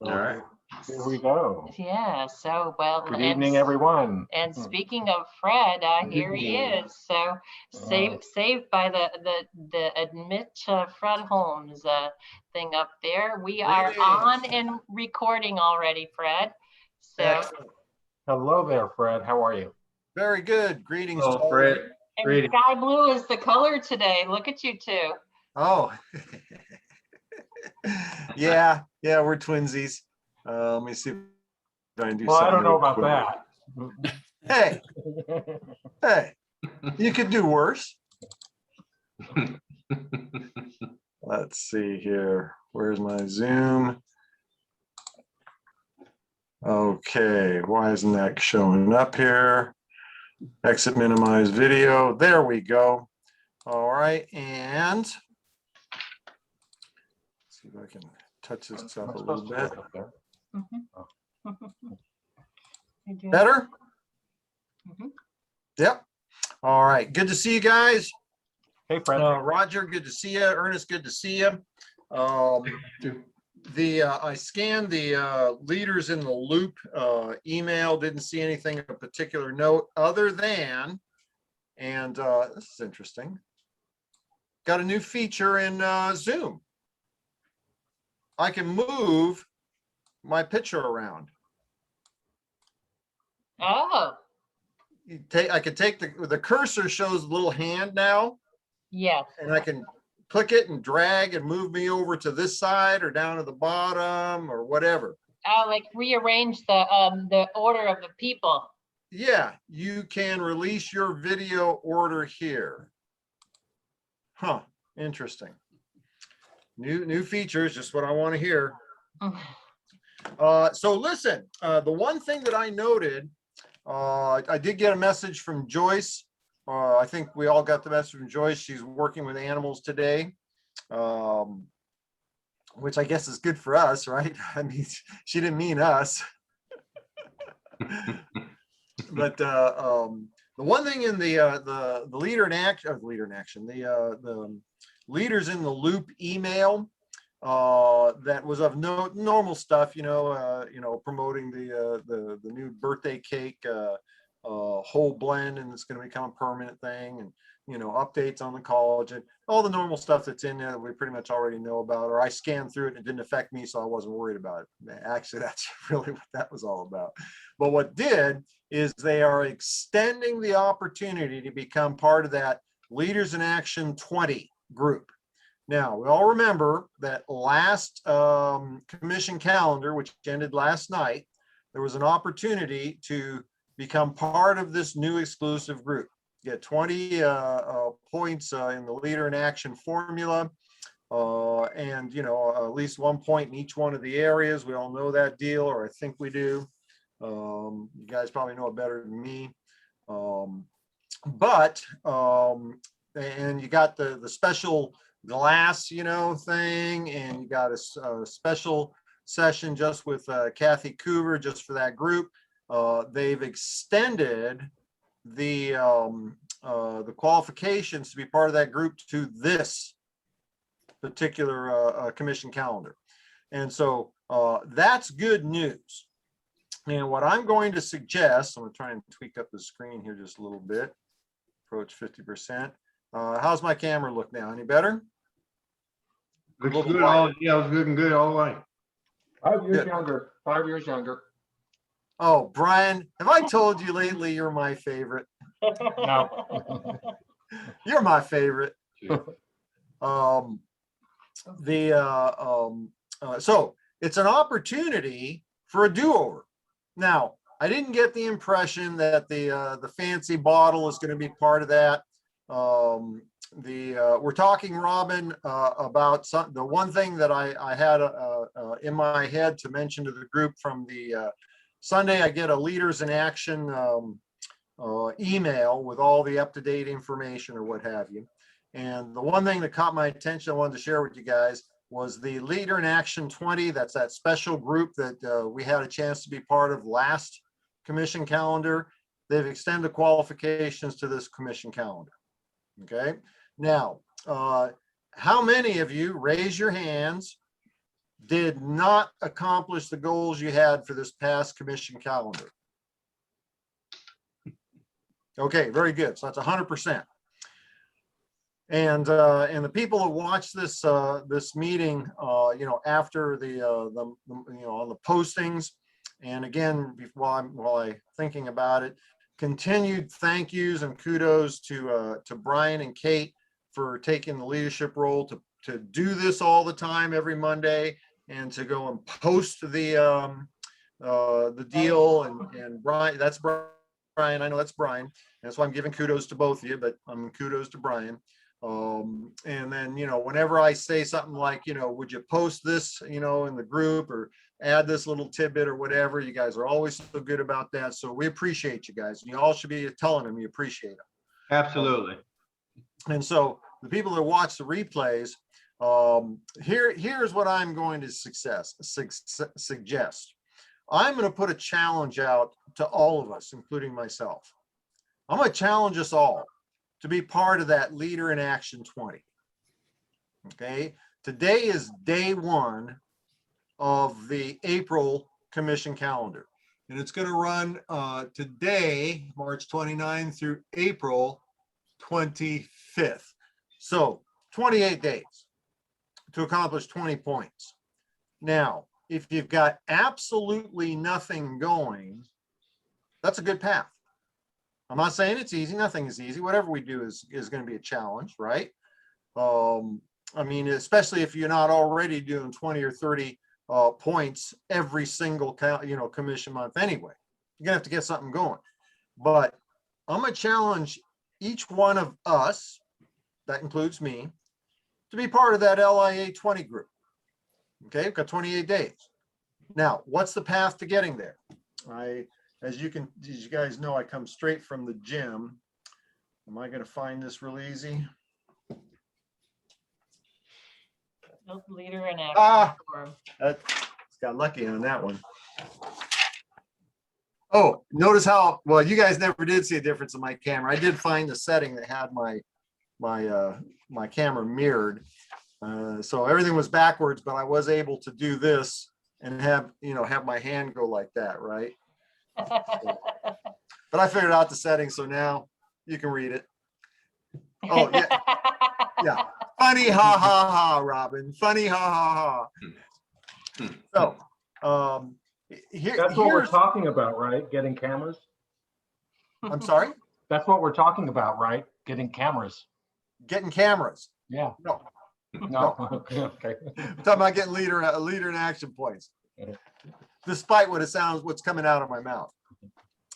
All right. Here we go. Yeah, so well. Good evening, everyone. And speaking of Fred, here he is. So saved by the admit Fred Holmes thing up there. We are on and recording already, Fred. So Excellent. Hello there, Fred. How are you? Very good. Greetings to Hello, all. Fred. and Greetings. sky blue is the color today. Look at you two. Oh. Yeah, we're twinsies. Let me see if I can do Well, I something don't know real about quick. that. Hey, you could do worse. Let's see here. Where's my Zoom? Okay, why isn't that showing up here? Exit minimize video. There we go. All right, and let's see if I can touch this up a little bit. Better? Yep. All right, good to see you guys. Hey, Fred. Roger, good to see you. Ernest, good to see you. I scanned the leaders in the loop email, didn't see anything of particular note other than, and this is interesting, got a new feature in Zoom. I can move my picture around. Oh, I can take the cursor shows a little hand now, yes. and I can click it and drag and move me over to this side or down to the bottom or whatever. Like rearrange the order of the people. Yeah, you can release your video order here. Huh, interesting. New features, just what I want to hear. So listen, the one thing that I noted, I did get a message from Joyce. I think we all got the message from Joyce. She's working with animals today, which I guess is good for us, right? I mean, she didn't mean us. But the one thing in the leader in action, the leaders in the loop email that was of normal stuff, promoting the new birthday cake whole blend, and it's going to become a permanent thing, and updates on the collagen, all the normal stuff that's in there that we pretty much already know about, or I scanned through it and it didn't affect me, so I wasn't worried about it. Actually, that's really what that was all about. But what did is they are extending the opportunity to become part of that Leaders in Action 20 group. Now, we all remember that last commission calendar, which ended last night, there was an opportunity to become part of this new exclusive group. Get 20 points in the Leader in Action formula, and at least 1 point in each one of the areas. We all know that deal, or I think we do. You guys probably know it better than me. And you got the special glass, thing, and you got a special session just with Kathy Coover, just for that group. They've extended the qualifications to be part of that group to this particular commission calendar. And so that's good news. And what I'm going to suggest, I'm going to try and tweak up the screen here just a little bit, approach 50%. How's my camera look now? Any better? Looks good. Yeah, it's looking good all the way. 5 years younger. 5 years younger. Oh, Brian, have I told you lately you're my favorite? No. You're my favorite. So it's an opportunity for a do-over. Now, I didn't get the impression that the fancy bottle is going to be part of that. We're talking, Robin, about the one thing that I had in my head to mention to the group from the Sunday. I get a Leaders in Action email with all the up-to-date information or what have you. And the one thing that caught my attention I wanted to share with you guys was the Leader in Action 20. That's that special group that we had a chance to be part of last commission calendar. They've extended qualifications to this commission calendar. Okay. Now, how many of you, raise your hands, did not accomplish the goals you had for this past commission calendar? Okay, very good. So that's 100%. And the people that watch this this meeting, you know, after the you know, on the postings, and again, while I thinking about it, continued thank yous and kudos to Brian and Kate for taking the leadership role to do this all the time every Monday, and to go and post the deal. And Brian, that's Brian. I know that's Brian. That's why I'm giving kudos to both of you, but I'm kudos to Brian. And then, you know, whenever I say something like, you know, would you post this, you know, in the group, or add this little tidbit or whatever, you guys are always so good about that. So we appreciate you guys. You all should be telling them you appreciate them. Absolutely. And so the people that watch the replays, here's what I'm going to suggest. I'm going to put a challenge out to all of us, including myself. I'm going to challenge us all to be part of that Leader in Action 20. Okay, today is day 1 of the April commission calendar, and it's going to run today, March 29 through April 25th. So 28 days to accomplish 20 points. Now, if you've got absolutely nothing going, that's a good path. I'm not saying it's easy. Nothing is easy. Whatever we do is going to be a challenge, right? I mean, especially if you're not already doing 20 or 30 points every single commission month anyway. You're gonna have to get something going. But I'm gonna challenge each one of us, that includes me, to be part of that LIA 20 group. Okay, we've got 28 days. Now, what's the path to getting there? As you guys know, I come straight from the gym. Am I going to find this real easy? Leader in Action form. Got lucky on that one. Oh, notice how well you guys never did see a difference in my camera. I did find the setting that had my camera mirrored, so everything was backwards, but I was able to do this and have my hand go like that, right? But I figured out the settings, so now you can read it. Oh yeah, yeah. Funny, ha ha ha, Robin. Funny, ha ha ha. So, That's what we're talking about, right? Getting cameras. I'm sorry. That's what we're talking about, right? Getting cameras. Getting cameras. Yeah. No. No. Okay. I'm talking about getting leader in action points, despite what's coming out of my mouth.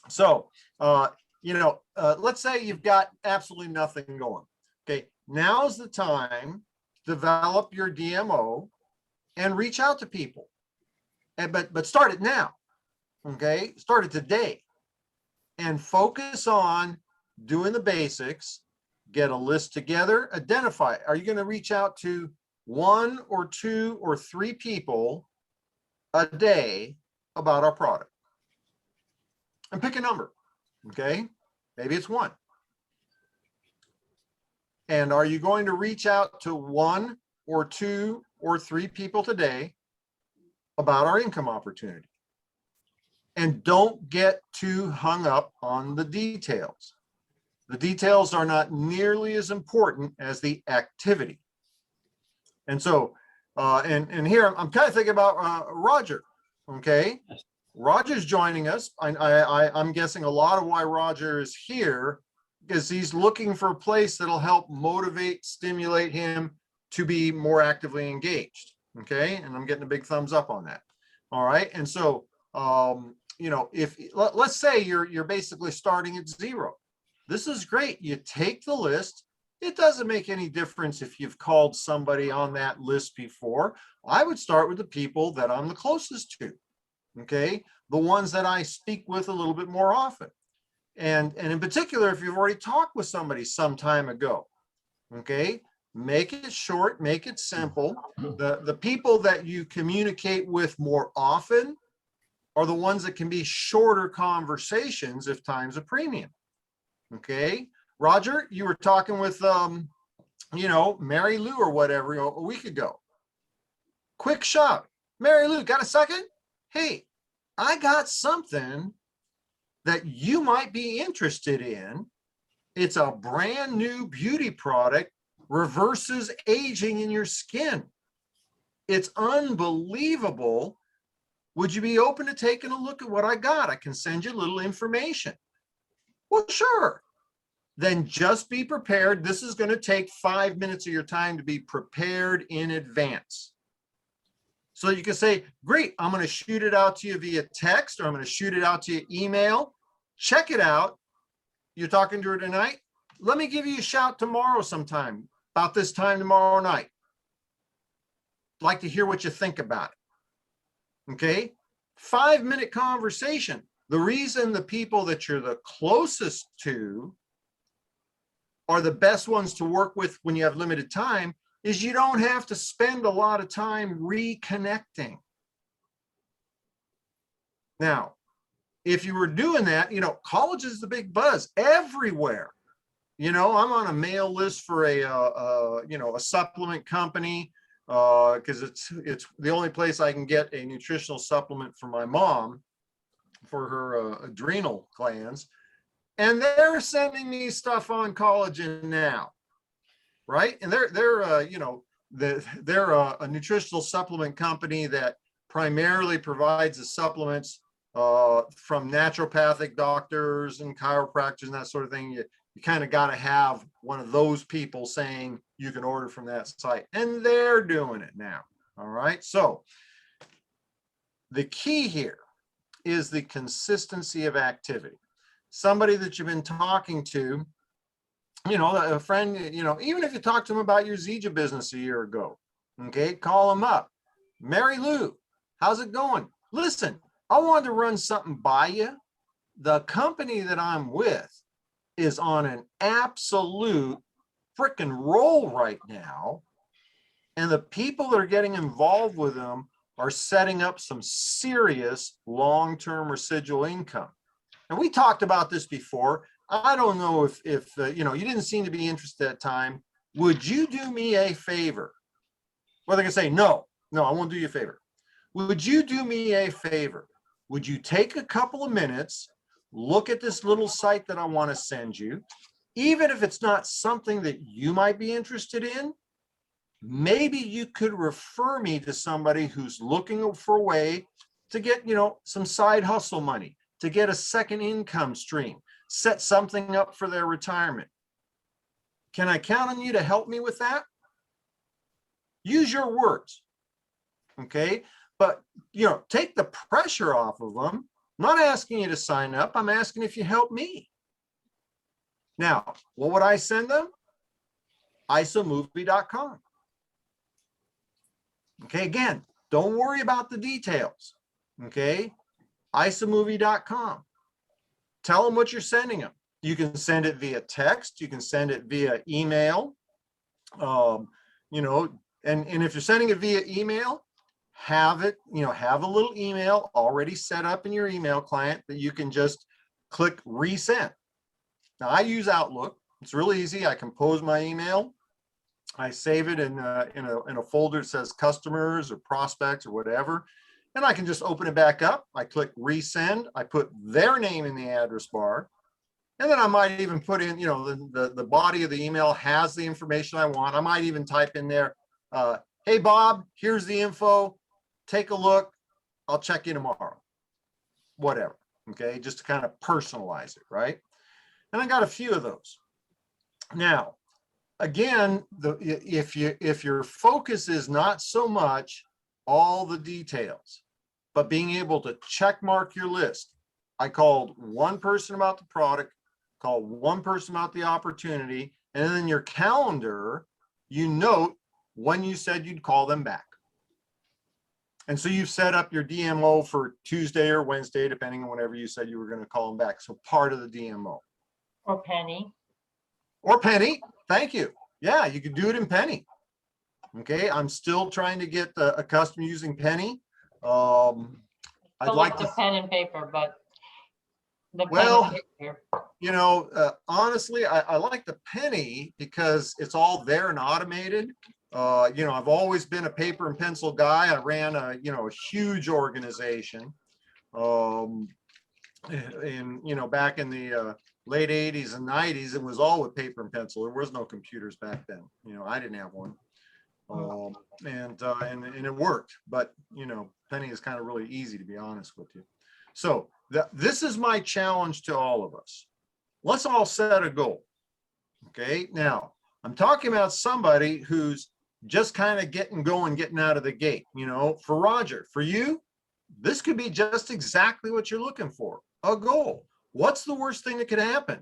So, let's say you've got absolutely nothing going. Okay, now's the time to develop your DMO and reach out to people. But start it now. Okay, start it today, and focus on doing the basics. Get a list together. Identify. Are you going to reach out to 1 or 2 or 3 people a day about our product? And pick a number. Okay, maybe it's 1. And are you going to reach out to 1 or 2 or 3 people today about our income opportunity? And don't get too hung up on the details. The details are not nearly as important as the activity. And so, and here I'm kind of thinking about Roger. Okay, Roger's joining us. I'm guessing a lot of why Roger is here is he's looking for a place that'll help motivate, stimulate him to be more actively engaged. Okay, and I'm getting a big thumbs up on that. All right, and so if let's say you're basically starting at 0. This is great. You take the list. It doesn't make any difference if you've called somebody on that list before. I would start with the people that I'm the closest to. Okay, the ones that I speak with a little bit more often. And in particular, if you've already talked with somebody some time ago, okay, make it short, make it simple. The people that you communicate with more often are the ones that can be shorter conversations if time's a premium. Okay, Roger, you were talking with, Mary Lou or whatever a week ago. Quick shot. Mary Lou, got a second? Hey, I got something that you might be interested in. It's a brand new beauty product, reverses aging in your skin. It's unbelievable. Would you be open to taking a look at what I got? I can send you a little information. Well, sure. Then just be prepared. This is going to take 5 minutes of your time to be prepared in advance. So you can say, great, I'm going to shoot it out to you via text, or I'm going to shoot it out to you email. Check it out. You're talking to her tonight. Let me give you a shout tomorrow sometime, about this time tomorrow night. I'd like to hear what you think about it. Okay? 5-minute conversation. The reason the people that you're the closest to are the best ones to work with when you have limited time is you don't have to spend a lot of time reconnecting. Now, if you were doing that, you know, college is the big buzz everywhere. You know, I'm on a mail list for a supplement company because it's the only place I can get a nutritional supplement for my mom for her adrenal glands. And they're sending me stuff on collagen now, right? And they're a nutritional supplement company that primarily provides the supplements from naturopathic doctors and chiropractors and that sort of thing. You kind of got to have one of those people saying you can order from that site, and they're doing it now. All right. So the key here is the consistency of activity. Somebody that you've been talking to, you know, a friend, you know, even if you talk to them about your Zija business a year ago, okay, call them up. Mary Lou, how's it going? Listen, I wanted to run something by you. The company that I'm with is on an absolute freaking roll right now. And the people that are getting involved with them are setting up some serious long-term residual income. And we talked about this before. I don't know if you know, you didn't seem to be interested at that time. Would you do me a favor? Well, they're going to say, no, I won't do you a favor. Would you do me a favor? Would you take a couple of minutes, look at this little site that I want to send you, even if it's not something that you might be interested in? Maybe you could refer me to somebody who's looking for a way to get, you know, some side hustle money, to get a second income stream, set something up for their retirement. Can I count on you to help me with that? Use your words, okay? But, you know, take the pressure off of them. I'm not asking you to sign up. I'm asking if you help me. Now, what would I send them? isomovie.com. Okay, again, don't worry about the details, okay? isomovie.com. Tell them what you're sending them. You can send it via text. You can send it via email. You know, and if you're sending it via email, have it, you know, have a little email already set up in your email client that you can just click resend. Now, I use Outlook. It's really easy. I compose my email. I save it in a folder that says customers or prospects or whatever. And I can just open it back up. I click resend. I put their name in the address bar. And then I might even put in, you know, the body of the email has the information I want. I might even type in there, hey, Bob, here's the info. Take a look. I'll check you tomorrow. Whatever. Okay. Just to kind of personalize it. Right. And I got a few of those. Now, again, if your focus is not so much all the details, but being able to check mark your list. I called one person about the product, called one person about the opportunity, and then in your calendar, you note when you said you'd call them back. And so you've set up your DMO for Tuesday or Wednesday, depending on whenever you said you were going to call them back. So part of the DMO. Or Penny. Or Penny. Thank you. Yeah, you could do it in Penny. Okay, I'm still trying to get accustomed using Penny. I'd like the to pen and paper, but the well, pen and paper. you know, honestly, I like the Penny because it's all there and automated. You know, I've always been a paper and pencil guy. I ran a, you know, a huge organization. And, you know, back in the late 80s and 90s, it was all with paper and pencil. There was no computers back then. You know, I didn't have one. And it worked, but you know, penny is kind of really easy, to be honest with you. So this is my challenge to all of us. Let's all set a goal. Okay. Now I'm talking about somebody who's just kind of getting going, getting out of the gate. You know, for Roger, for you, this could be just exactly what you're looking for, a goal. What's the worst thing that could happen?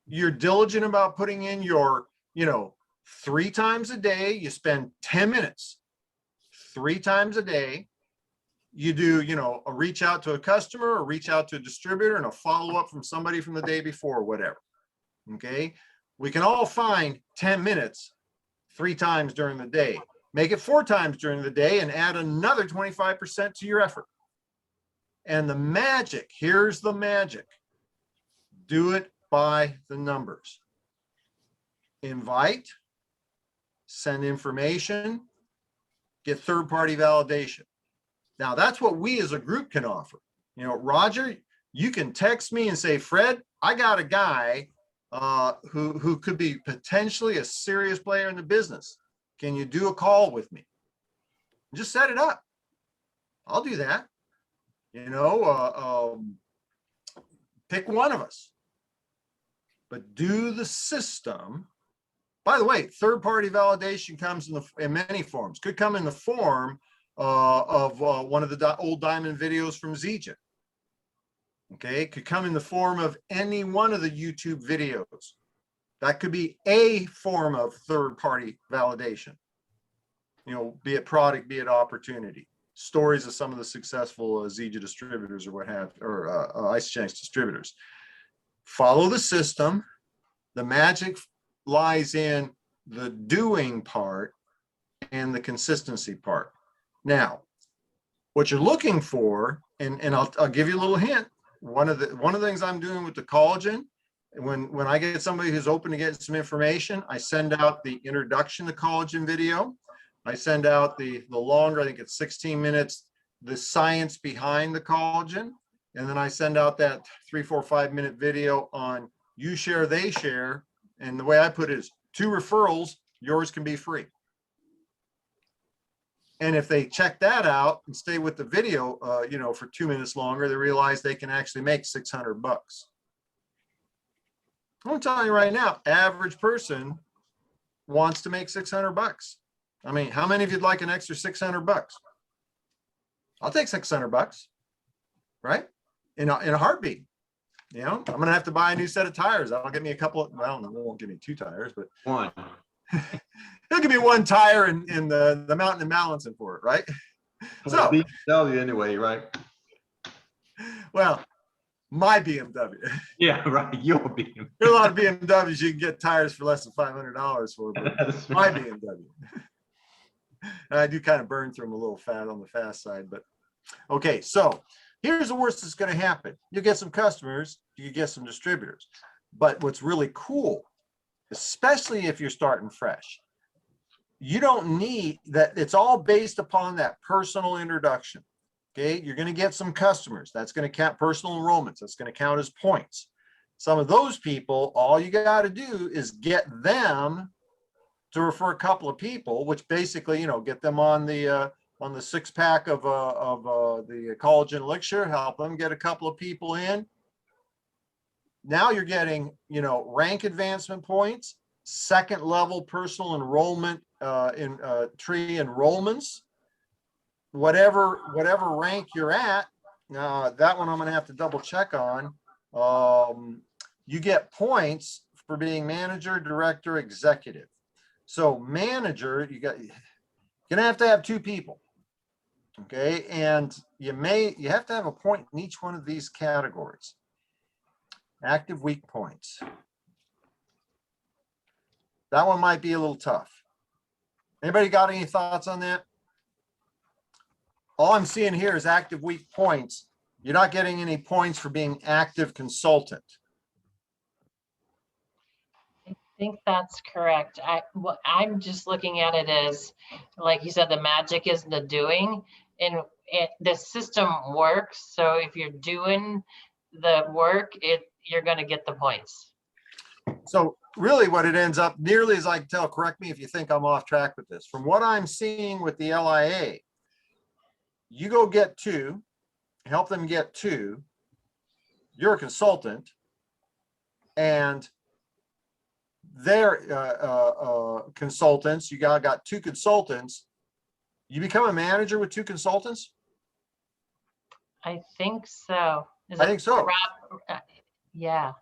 You're diligent about putting in your, you know, 3 times a day, you spend 10 minutes, 3 times a day. You do, you know, a reach out to a customer or reach out to a distributor and a follow up from somebody from the day before, or whatever. Okay. We can all find 10 minutes 3 times during the day. Make it 4 times during the day and add another 25% to your effort. And the magic, here's the magic. Do it by the numbers. Invite, send information, get third-party validation. Now that's what we as a group can offer. You know, Roger, you can text me and say, Fred, I got a guy who could be potentially a serious player in the business. Can you do a call with me? Just set it up. I'll do that. You know, pick one of us, but do the system. By the way, third-party validation comes in many forms. Could come in the form of one of the old diamond videos from Zija. Okay, could come in the form of any one of the YouTube videos. That could be a form of third-party validation. You know, be it product, be it opportunity. Stories of some of the successful Zija distributors or what have, or IceChange distributors. Follow the system. The magic lies in the doing part and the consistency part. Now, what you're looking for, and I'll give you a little hint. One of the things I'm doing with the collagen, when I get somebody who's open to getting some information, I send out the introduction to collagen video. I send out the longer, I think it's 16 minutes, the science behind the collagen. And then I send out that 3, 4, 5 minute video on you share, they share. And the way I put it is 2 referrals, yours can be free. And if they check that out and stay with the video, you know, for 2 minutes longer, they realize they can actually make $600. I'm telling you right now, average person wants to make $600. I mean, how many of you'd like an extra $600? I'll take $600, right? In a heartbeat. You know, I'm gonna have to buy a new set of tires. That'll give me a couple of, well, it won't give me 2 tires, but One. it'll give me 1 tire in the mountain and Mallinson for it, right? So BMW anyway, right? well, my BMW. Yeah, right. Your BMW. There are a lot of BMWs you can get tires for less than $500 for, but my BMW. I do kind of burn through them a little fat on the fast side, but okay. So here's the worst that's going to happen. You get some customers, you get some distributors, but what's really cool, especially if you're starting fresh, you don't need that. It's all based upon that personal introduction. Okay. You're going to get some customers. That's going to count personal enrollments. That's going to count as points. Some of those people, all you got to do is get them to refer a couple of people, which basically, you know, get them on the 6-pack of the collagen elixir, help them get a couple of people in. Now you're getting, you know, rank advancement points, 2nd level personal enrollment in tree enrollments, whatever rank you're at. That one I'm going to have to double check on. You get points for being manager, director, executive. So manager, you're gonna have 2 people. Okay, and you have to have a point in each one of these categories. Active weak points. That one might be a little tough. Anybody got any thoughts on that? All I'm seeing here is active weak points. You're not getting any points for being active consultant. think that's correct. I'm just looking at it as, like you said, the magic is the doing, and the system works. So if you're doing the work, you're going to get the points. So really what it ends up, nearly as I can tell, correct me if you think I'm off track with this, from what I'm seeing with the LIA, you go get 2, help them get 2, you're a consultant, and they're consultants, you got 2 consultants, you become a manager with 2 consultants? I think so. I think so. Yeah.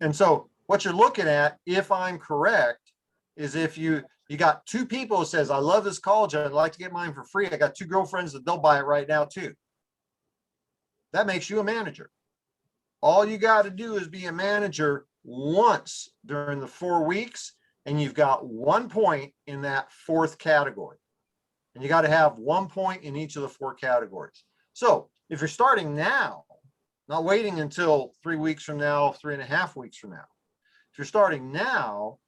And so what you're looking at, if I'm correct, is if you got 2 people who says, I love this college, I'd like to get mine for free. I got 2 girlfriends that they'll buy it right now too. That makes you a manager. All you got to do is be a manager once during the 4 weeks, and you've got 1 point in that 4th category. And you got to have 1 point in each of the 4 categories. So if you're starting now, not waiting until 3 weeks from now, 3.5 weeks from now, if you're starting now,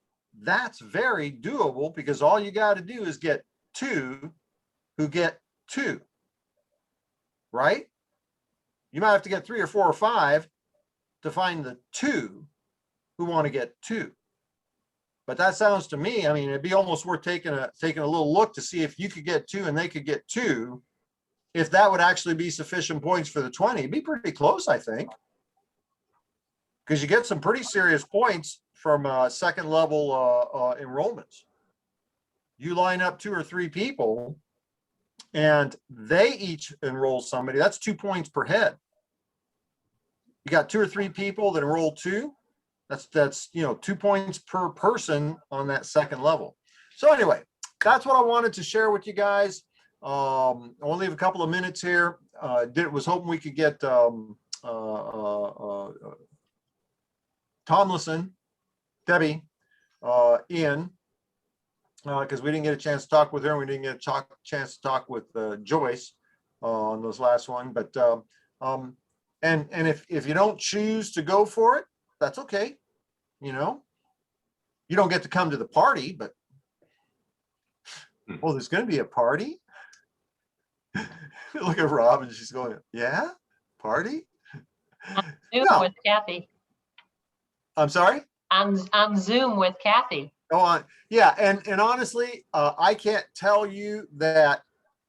that's very doable, because all you got to do is get 2 who get 2, right? You might have to get 3 or 4 or 5 to find the 2 who want to get 2. But that sounds to me, I mean, it'd be almost worth taking a little look to see if you could get 2 and they could get 2, if that would actually be sufficient points for the 20. It'd be pretty close, I think, because you get some pretty serious points from second level enrollments. You line up 2 or 3 people and they each enroll somebody, that's 2 points per head. You got 2 or 3 people that enroll 2, that's 2 points per person on that second level. So anyway, that's what I wanted to share with you guys. I'll leave a couple of minutes here. Was hoping we could get Tomlinson, Debbie, in, because we didn't get a chance to talk with her, and we didn't get a chance to talk with Joyce on those last one. But and if you don't choose to go for it, that's okay. You don't get to come to the party, but oh, there's going to be a party. Look at Rob, and she's going, yeah, party. Zoom No. with Kathy. I'm sorry. On Zoom with Kathy. Oh, yeah, and honestly, I can't tell you that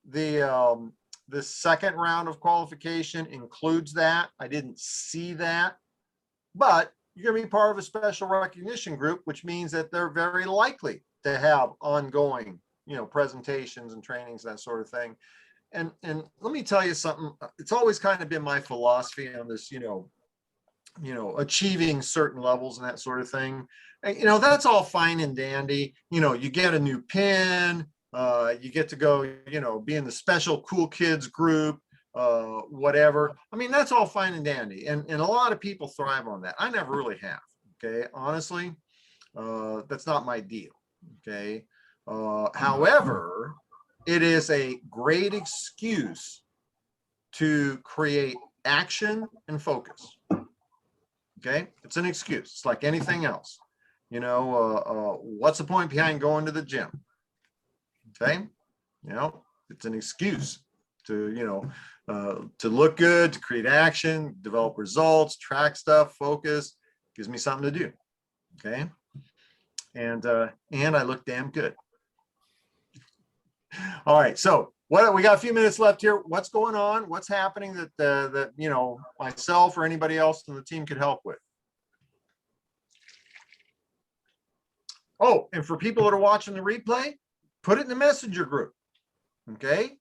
the second round of qualification includes that. I didn't see that, but you're going to be part of a special recognition group, which means that they're very likely to have ongoing, presentations and trainings, that sort of thing. And let me tell you something. It's always kind of been my philosophy on this, achieving certain levels and that sort of thing. And, that's all fine and dandy. You get a new pin, you get to go, be in the special cool kids group, whatever. I mean, that's all fine and dandy. And a lot of people thrive on that. I never really have. Okay. Honestly, that's not my deal. Okay. However, it is a great excuse to create action and focus. Okay. It's an excuse. It's like anything else. What's the point behind going to the gym? Okay. It's an excuse to, to look good, to create action, develop results, track stuff, focus, gives me something to do. Okay. And I look damn good. All right. So we got a few minutes left here. What's going on? What's happening that myself or anybody else on the team could help with? Oh, and for people that are watching the replay, put it in the messenger group. Okay.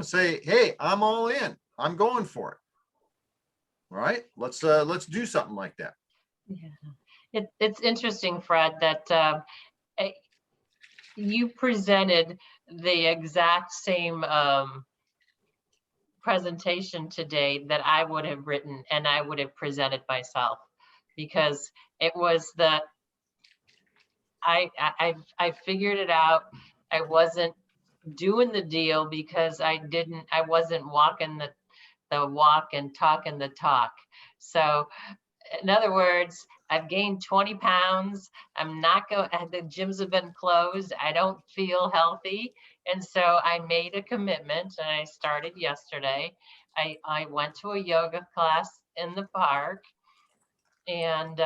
Say, hey, I'm all in. I'm going for it. All right. Let's do something like that. Yeah. It's interesting, Fred, that you presented the exact same presentation today that I would have written and I would have presented myself, because it was I figured it out. I wasn't doing the deal because I wasn't walking the walk and talking the talk. So in other words, I've gained 20 pounds. I'm not going, the gyms have been closed. I don't feel healthy. And so I made a commitment and I started yesterday. I went to a yoga class in the park and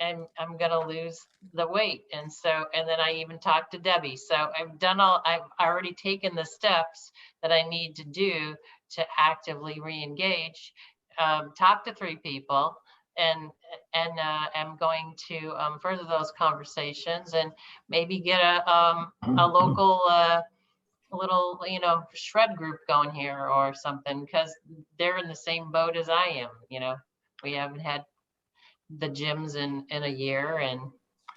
I'm gonna lose the weight. And then I even talked to Debbie. So I've already taken the steps that I need to do to actively re-engage, talk to 3 people, and I'm going to further those conversations and maybe get a local little, shred group going here or something, because they're in the same boat as I am. We haven't had the gyms in a year,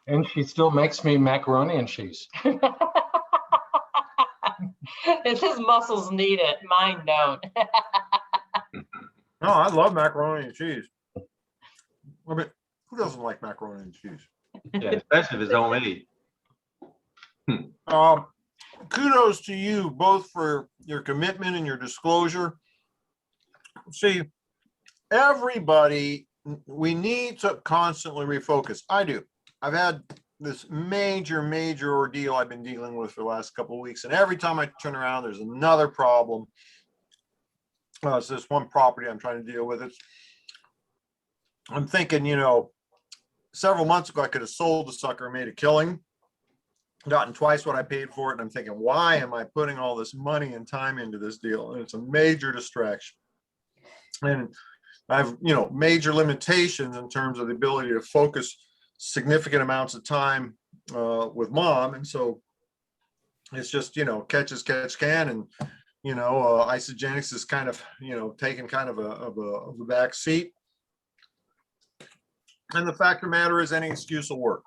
and she still makes me macaroni and cheese. if his muscles need it, mine don't. No, I love macaroni and cheese. I mean, who doesn't like macaroni and cheese? Yeah, especially if it's homemade. Kudos to you both for your commitment and your disclosure. See, everybody, we need to constantly refocus. I do. I've had this major ordeal I've been dealing with for the last couple of weeks, and every time I turn around, there's another problem. It's this one property I'm trying to deal with. I'm thinking, several months ago, I could have sold the sucker and made a killing, gotten twice what I paid for it. And I'm thinking, why am I putting all this money and time into this deal? And it's a major distraction. And I've, major limitations in terms of the ability to focus significant amounts of time with Mom. And so it's just, catch as catch can. And, isogenics is kind of, taking kind of a back seat. And the fact of the matter is any excuse will work,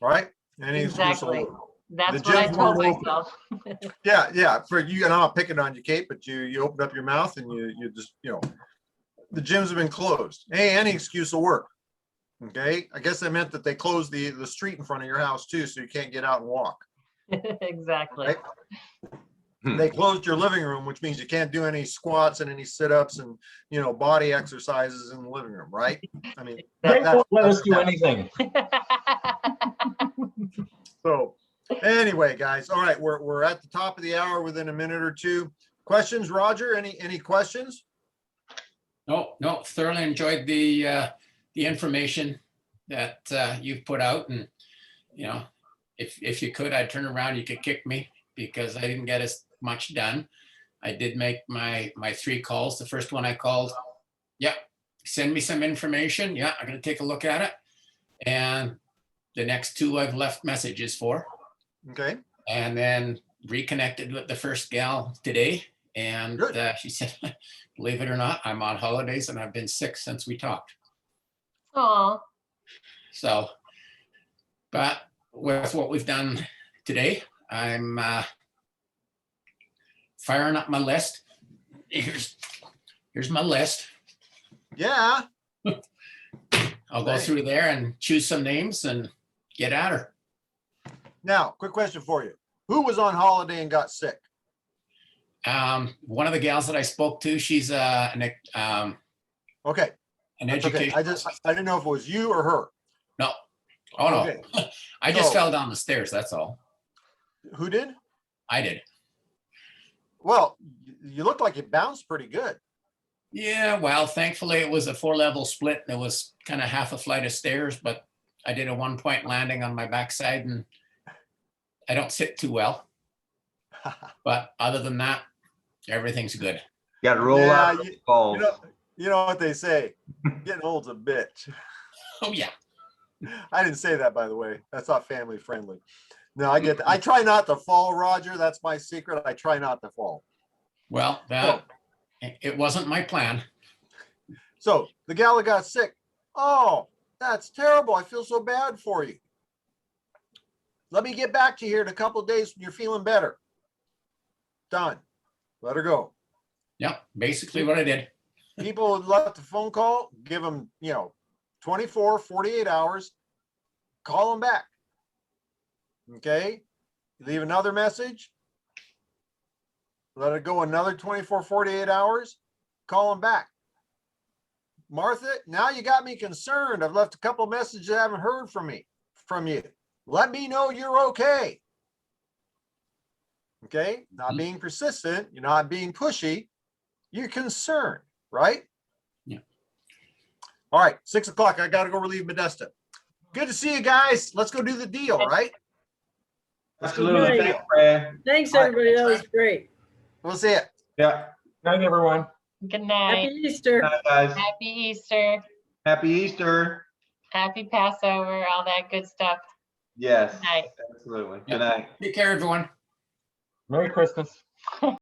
right? Any excuse will Exactly. work. That's The what I gyms told won't open. myself. Yeah. For you, and I'm not picking on you, Kate, but you opened up your mouth and you just, the gyms have been closed. Hey, any excuse will work. Okay. I guess that meant that they closed the street in front of your house too, so you can't get out and walk. Exactly. Right? They closed your living room, which means you can't do any squats and any sit-ups and body exercises in the living room, right? I mean, They won't let us do anything. So anyway, guys, all right, we're at the top of the hour, within a minute or two. Questions, Roger? Any questions? No, thoroughly enjoyed the information that you've put out, and if you could, I'd turn around, you could kick me because I didn't get as much done. I did make my 3 calls. The first one I called, yeah, send me some information. Yeah, I'm gonna take a look at it. And the next 2 I've left messages for. Okay. And then reconnected with the first gal today. And she said, believe it or not, I'm on holidays and I've been sick since we talked. Oh. So, but with what we've done today, I'm firing up my list. Here's my list. Yeah. I'll go through there and choose some names and get at her. Now, quick question for you. Who was on holiday and got sick? One of the gals that I spoke to, she's Okay. an That's okay. education. I didn't know if it was you or her. No. Oh, no. Okay. I just fell down the stairs. That's all. Who did? I did. Well, you look like you bounced pretty good. Yeah, well, thankfully it was a 4-level split. There was kind of half a flight of stairs, but I did a 1-point landing on my backside and I don't sit too well. But other than that, everything's good. Got to roll out those balls. You know what they say, getting old's a bitch. Oh, yeah. I didn't say that, by the way. That's not family friendly. No, I get that. I try not to fall, Roger. That's my secret. I try not to fall. Well, it wasn't my plan. So the gal that got sick. Oh, that's terrible. I feel so bad for you. Let me get back to you here in a couple of days when you're feeling better. Done. Let her go. Yeah, basically what I did. People would left a phone call, give them, 24, 48 hours, call them back. Okay. Leave another message. Let it go another 24, 48 hours, call them back. Martha, now you got me concerned. I've left a couple messages I haven't heard from you. Let me know you're okay. Okay, not being persistent, you're not being pushy, you're concerned, right? Yeah. All right, 6 o'clock. I gotta go relieve Modesta. Good to see you guys. Let's go do the deal, right? Let's go do the Absolutely. deal. Thanks, Brad. Thanks, All right. everybody. That was great. We'll see it. Yeah. Night, everyone. Good Happy night. Easter. Night, guys. Happy Easter. Happy Easter. Happy Passover, all that good stuff. Yes. Night. Absolutely. Yeah. Good night. Take care, everyone. Merry Christmas.